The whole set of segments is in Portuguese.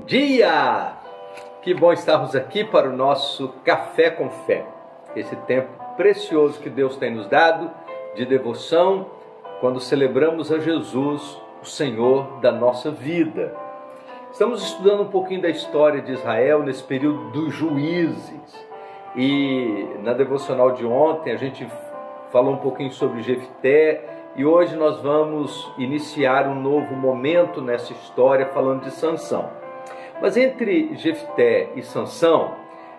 dia! Que bom estarmos aqui para o nosso Café com Fé. Esse tempo precioso que Deus tem nos dado de devoção, quando celebramos a Jesus, o Senhor da nossa vida. Estamos estudando um pouquinho da história de Israel nesse período dos juízes. E na devocional de ontem a gente falou um pouquinho sobre Jefté, e hoje nós vamos iniciar um novo momento nessa história falando de Sansão. Mas entre Jefté e Sansão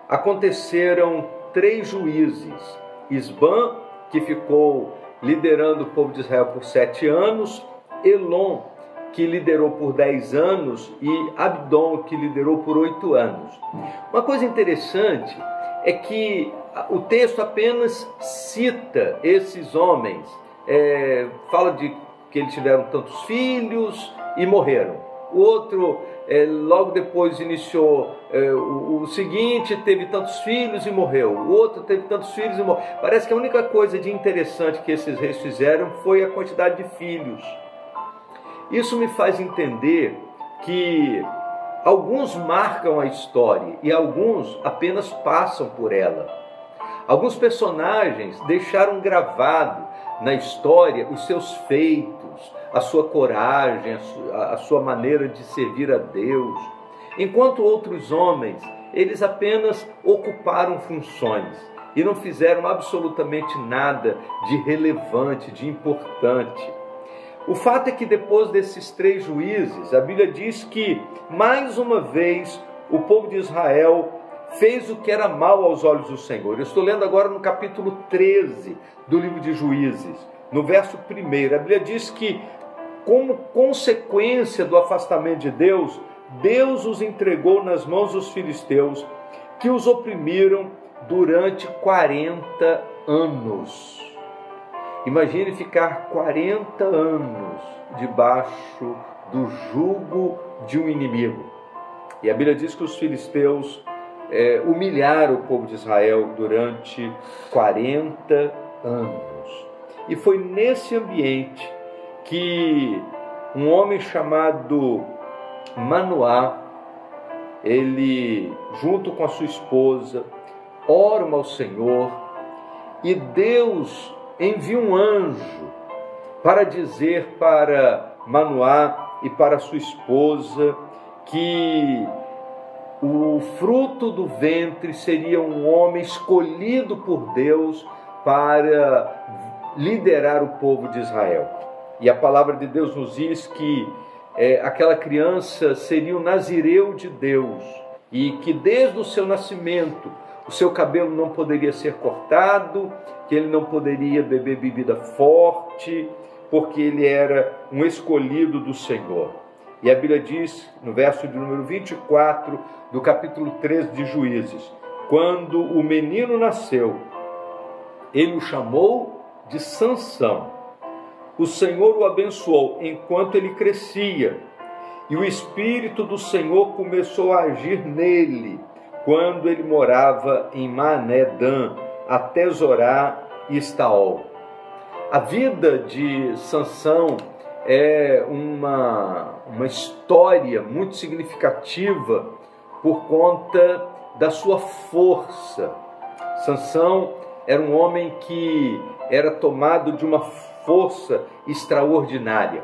aconteceram 3 juízes. Isbã, que ficou liderando o povo de Israel por 7 anos, Elon, que liderou por 10 anos, e Abdon, que liderou por 8 anos. Uma coisa interessante é que o texto apenas cita esses homens, fala de que eles tiveram tantos filhos e morreram. O outro, logo depois iniciou o seguinte, teve tantos filhos e morreu. O outro teve tantos filhos e morreu. Parece que a única coisa de interessante que esses reis fizeram foi a quantidade de filhos. Isso me faz entender que alguns marcam a história e alguns apenas passam por ela. Alguns personagens deixaram gravado na história os seus feitos, a sua coragem, a sua maneira de servir a Deus, enquanto outros homens, eles apenas ocuparam funções e não fizeram absolutamente nada de relevante, de importante. O fato é que depois desses 3 juízes, a Bíblia diz que, mais uma vez, o povo de Israel fez o que era mal aos olhos do Senhor. Eu estou lendo agora no capítulo 13 do livro de Juízes, no verso 1. A Bíblia diz que, como consequência do afastamento de Deus, Deus os entregou nas mãos dos filisteus, que os oprimiram durante 40 anos. Imagine ficar 40 anos debaixo do jugo de um inimigo. E a Bíblia diz que os filisteus humilharam o povo de Israel durante 40 anos. E foi nesse ambiente que um homem chamado Manoá, ele, junto com a sua esposa, oram ao Senhor, e Deus envia um anjo para dizer para Manoá e para sua esposa que o fruto do ventre seria um homem escolhido por Deus para liderar o povo de Israel. E a palavra de Deus nos diz que aquela criança seria o nazireu de Deus, e que desde o seu nascimento o seu cabelo não poderia ser cortado, que ele não poderia beber bebida forte, porque ele era um escolhido do Senhor. E a Bíblia diz, no verso de número 24, do capítulo 13 de Juízes, quando o menino nasceu, ele o chamou de Sansão. O Senhor o abençoou enquanto ele crescia, e o Espírito do Senhor começou a agir nele, quando ele morava em Mané-dan, até Zorá e Estaol. A vida de Sansão é uma história muito significativa por conta da sua força. Sansão era um homem que era tomado de uma força extraordinária.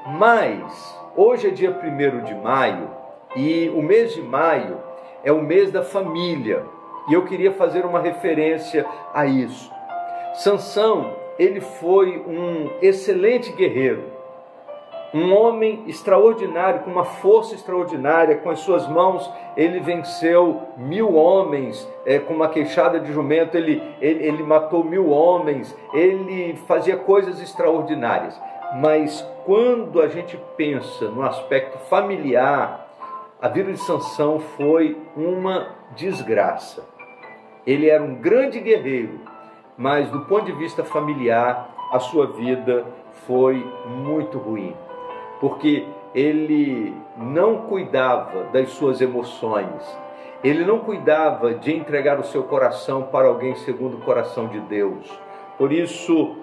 Mas hoje é dia 1º de maio, e o mês de maio é o mês da família, e eu queria fazer uma referência a isso. Sansão, ele foi um excelente guerreiro, um homem extraordinário, com uma força extraordinária. Com as suas mãos ele venceu 1000 homens, com uma queixada de jumento ele matou 1000 homens, ele fazia coisas extraordinárias. Mas quando a gente pensa no aspecto familiar, a vida de Sansão foi uma desgraça. Ele era um grande guerreiro, mas do ponto de vista familiar, a sua vida foi muito ruim, porque ele não cuidava das suas emoções, ele não cuidava de entregar o seu coração para alguém segundo o coração de Deus. Por isso,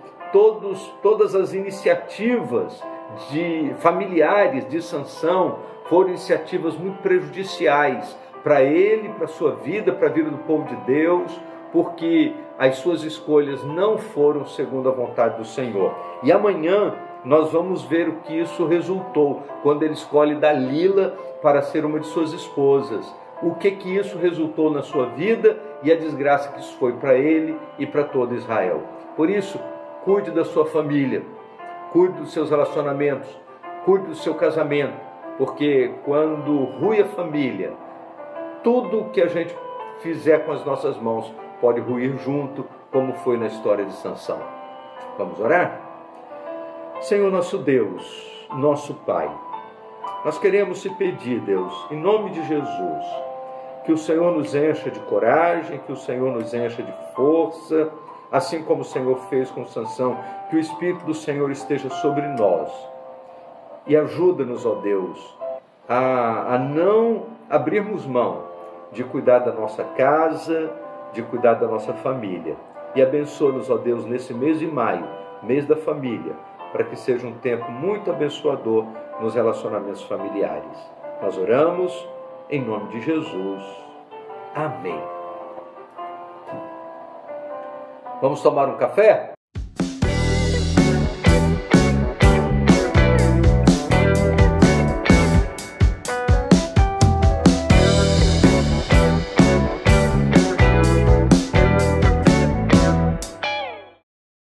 todas as iniciativas de familiares de Sansão foram iniciativas muito prejudiciais para ele, para a sua vida, para a vida do povo de Deus, porque as suas escolhas não foram segundo a vontade do Senhor. E amanhã nós vamos ver o que isso resultou, quando ele escolhe Dalila para ser uma de suas esposas. O que isso resultou na sua vida e a desgraça que isso foi para ele e para todo Israel. Por isso, cuide da sua família, cuide dos seus relacionamentos, cuide do seu casamento, porque quando rui a família, tudo o que a gente fizer com as nossas mãos pode ruir junto, como foi na história de Sansão. Vamos orar? Senhor nosso Deus, nosso Pai, nós queremos te pedir, Deus, em nome de Jesus, que o Senhor nos encha de coragem, que o Senhor nos encha de força, assim como o Senhor fez com Sansão, que o Espírito do Senhor esteja sobre nós. E ajuda-nos, ó Deus, a não abrirmos mão de cuidar da nossa casa, de cuidar da nossa família. E abençoa-nos, ó Deus, nesse mês de maio, mês da família, para que seja um tempo muito abençoador nos relacionamentos familiares. Nós oramos em nome de Jesus. Amém. Vamos tomar um café?